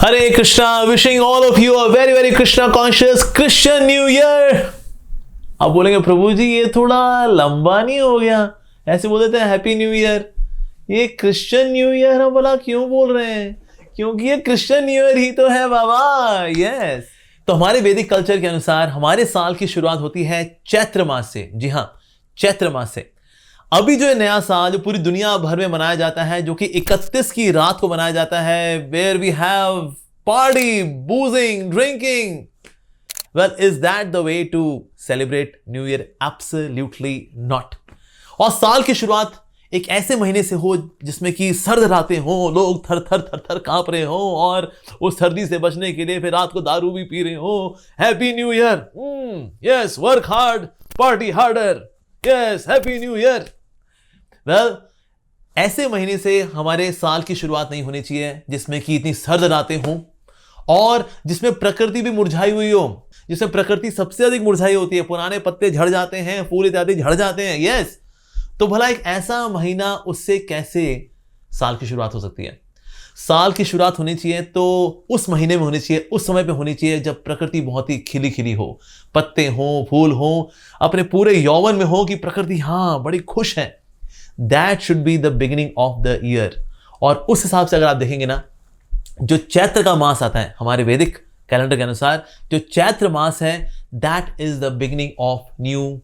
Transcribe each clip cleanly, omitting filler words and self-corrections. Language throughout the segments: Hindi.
Hare Krishna, wishing all of you a very very Krishna conscious Christian new year. आप बोलेंगे प्रभु जी ये थोड़ा लंबा नहीं हो गया, ऐसे बोल देते हैं हैप्पी न्यू ईयर। ये क्रिश्चियन न्यू ईयर हम बोला क्यों बोल रहे हैं, क्योंकि ये क्रिश्चियन न्यू ईयर ही तो है बाबा। यस, तो हमारे वैदिक कल्चर के अनुसार हमारे साल की शुरुआत होती है चैत्र मास से। जी हां, चैत्र मास से। अभी जो नया साल जो पूरी दुनिया भर में मनाया जाता है, जो कि 31 की रात को मनाया जाता है, where we have party, boozing, drinking. Well, is that the way to celebrate new year? Absolutely not. और साल की शुरुआत एक ऐसे महीने से हो जिसमें कि सर्द रातें हो, लोग थर थर थर थर कांप रहे हो और उस सर्दी से बचने के लिए फिर रात को दारू भी पी रहे हो। Happy new year, yes, work hard, party harder, yes, happy new year. Well, ऐसे महीने से हमारे साल की शुरुआत नहीं होनी चाहिए जिसमें कि इतनी सर्द रातें हों और जिसमें प्रकृति भी मुरझाई हुई हो, जिसमें प्रकृति सबसे अधिक मुरझाई होती है, पुराने पत्ते झड़ जाते हैं, फूल इत्यादि झड़ जाते हैं। यस, तो भला एक ऐसा महीना, उससे कैसे साल की शुरुआत हो सकती है? साल की शुरुआत होनी चाहिए तो उस महीने में होनी चाहिए, उस समय पे होनी चाहिए जब प्रकृति बहुत ही खिली खिली हो, पत्ते हो, फूल हो, अपने पूरे यौवन में हो कि प्रकृति हाँ बड़ी खुश है। That should be the beginning of the year. और उस हिसाब से अगर आप देखेंगे ना, जो चैत्र का मास आता है हमारे वैदिक कैलेंडर के अनुसार, जो चैत्र मास है, that is the beginning of new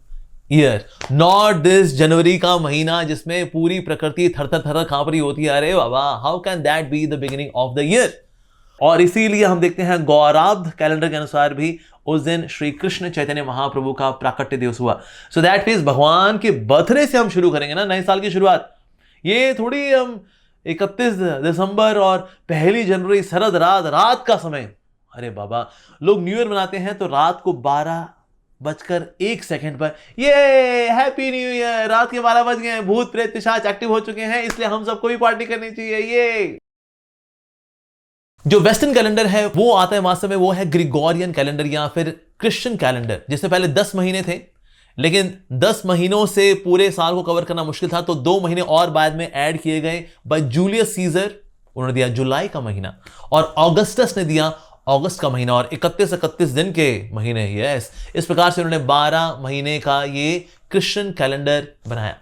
year. Not this जनवरी का महीना जिसमें पूरी प्रकृति थर थर थर कांप रही होती है। अरे बाबा, how can that be the beginning of the year? और इसीलिए हम देखते हैं गौराब्ध कैलेंडर के अनुसार भी उस दिन श्री कृष्ण चैतन्य महाप्रभु का प्राकट्य दिवस हुआ। सो दैट मीन्स भगवान के बर्थडे से हम शुरू करेंगे ना नए साल की शुरुआत। ये थोड़ी हम 31 दिसंबर और 1 जनवरी शरद रात का समय। अरे बाबा, लोग न्यू ईयर मनाते हैं तो रात को 12:01 पर ये हैप्पी न्यू ईयर, रात के 12 बज गए हैं, भूत प्रेत पिशाच एक्टिव हो चुके हैं, इसलिए हम सबको भी पार्टी करनी चाहिए। ये जो वेस्टर्न कैलेंडर है वो आता है वास्तव में, वो है ग्रिगोरियन कैलेंडर या फिर क्रिश्चियन कैलेंडर, जिससे पहले 10 महीने थे, लेकिन 10 महीनों से पूरे साल को कवर करना मुश्किल था, तो 2 महीने और बाद में ऐड किए गए बाय जूलियस सीजर। उन्होंने दिया जुलाई का महीना और ऑगस्टस ने दिया अगस्त का महीना और 31 दिन के महीने। यस, इस प्रकार से उन्होंने 12 महीने का ये क्रिश्चियन कैलेंडर बनाया।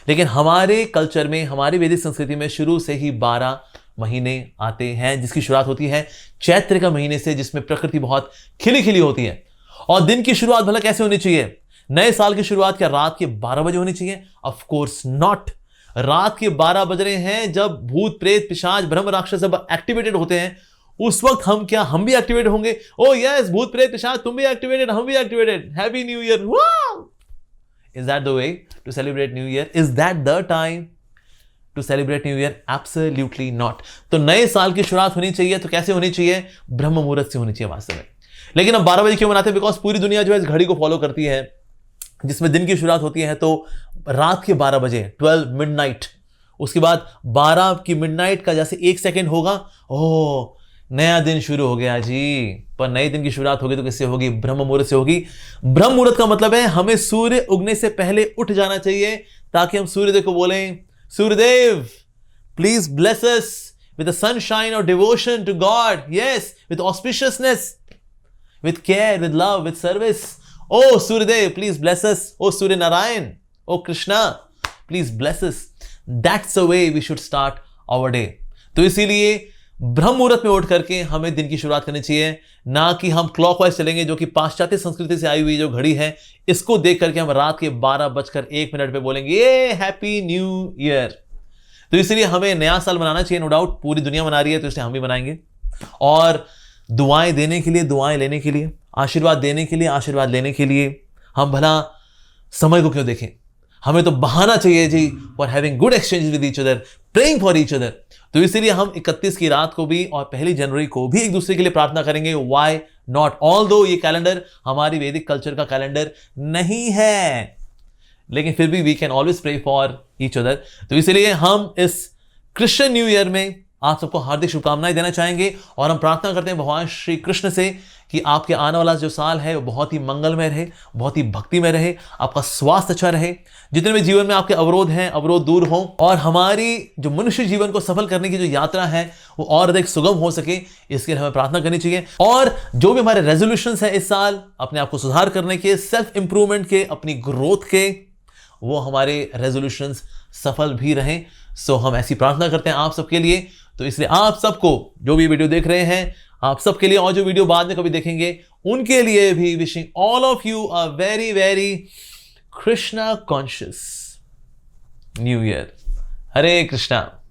लेकिन हमारे कल्चर में, हमारी वैदिक संस्कृति में शुरू से ही 12 महीने आते हैं, जिसकी शुरुआत होती है चैत्र का महीने से, जिसमें प्रकृति बहुत खिली खिली होती है। और दिन की शुरुआत भला कैसे होनी चाहिए? नए साल की शुरुआत क्या रात के 12 बजे होनी चाहिए? Of course not. रात के 12 बज रहे हैं जब भूत प्रेत पिशाच ब्रह्म राक्षस सब एक्टिवेटेड होते हैं, उस वक्त हम भी एक्टिवेट होंगे। ओ यस, भूत प्रेत पिशाच तुम भी एक्टिवेटेड, हम भी activated, happy new year. Is that the way to celebrate new year? Is that the time to celebrate new year? Absolutely not. तो नए साल की शुरुआत होनी चाहिए तो कैसे होनी चाहिए? ब्रह्म मुहूर्त से होनी चाहिए वास्तव में। लेकिन अब 12 बजे क्यों मनाते हैं? बिकॉज पूरी दुनिया जो है इस घड़ी को फॉलो करती है जिसमें दिन की शुरुआत होती है तो रात के 12 बजे, 12 मिडनाइट। उसके बाद 12 की मिडनाइट का जैसे 1 सेकेंड होगा, ओह नया दिन शुरू हो गया जी। पर नए दिन की शुरुआत होगी तो किससे होगी? ब्रह्म मुहूर्त से होगी। ब्रह्म मुहूर्त का मतलब है हमें सूर्य उगने से पहले उठ जाना चाहिए, ताकि हम सूर्यदेव को बोलें, Suryadev please bless us with the sunshine of devotion to God. Yes, with auspiciousness, with care, with love, with service. Oh Suryadev, please bless us. Oh Surya Narayan, oh Krishna, please bless us. That's the way we should start our day. तो इसीलिए ब्रह्म मुहूर्त में उठ करके हमें दिन की शुरुआत करनी चाहिए, ना कि हम क्लॉकवाइज चलेंगे, जो कि पाश्चात्य संस्कृति से आई हुई जो घड़ी है, इसको देख करके हम रात के 12:01 पे बोलेंगे ये हैप्पी न्यू ईयर। तो इसलिए हमें नया साल मनाना चाहिए, नो डाउट। पूरी दुनिया मना रही है तो इसलिए हम भी मनाएंगे। और दुआएं देने के लिए, दुआएं लेने के लिए, आशीर्वाद देने के लिए, आशीर्वाद लेने के लिए हम भला समय को क्यों देखें? हमें तो बहाना चाहिए जी for having good exchange with each other, praying for each other. तो इसीलिए हम 31 की रात को भी और 1 जनवरी को भी एक दूसरे के लिए प्रार्थना करेंगे। Why not? ऑल्दो ये कैलेंडर हमारी वैदिक कल्चर का कैलेंडर नहीं है, लेकिन फिर भी we can always pray for each other. तो इसलिए हम इस क्रिश्चियन न्यू ईयर में आप सबको हार्दिक शुभकामनाएं देना चाहेंगे और हम प्रार्थना करते हैं भगवान श्री कृष्ण से कि आपके आने वाला जो साल है वो बहुत ही मंगलमय रहे, बहुत ही भक्तिमय रहे, आपका स्वास्थ्य अच्छा रहे, जितने भी जीवन में आपके अवरोध हैं अवरोध दूर हों और हमारी जो मनुष्य जीवन को सफल करने की जो यात्रा है वो और अधिक सुगम हो सके, इसके लिए हमें प्रार्थना करनी चाहिए। और जो भी हमारे रेजोल्यूशंस हैं इस साल अपने आप को सुधार करने के, सेल्फ इंप्रूवमेंट के, अपनी ग्रोथ के, वो हमारे रेजोल्यूशंस सफल भी रहें। सो हम ऐसी प्रार्थना करते हैं आप सबके लिए। तो इसलिए आप सबको जो भी वीडियो देख रहे हैं, आप सबके लिए और जो वीडियो बाद में कभी देखेंगे उनके लिए भी wishing all of you a very very Krishna conscious new year. Hare Krishna.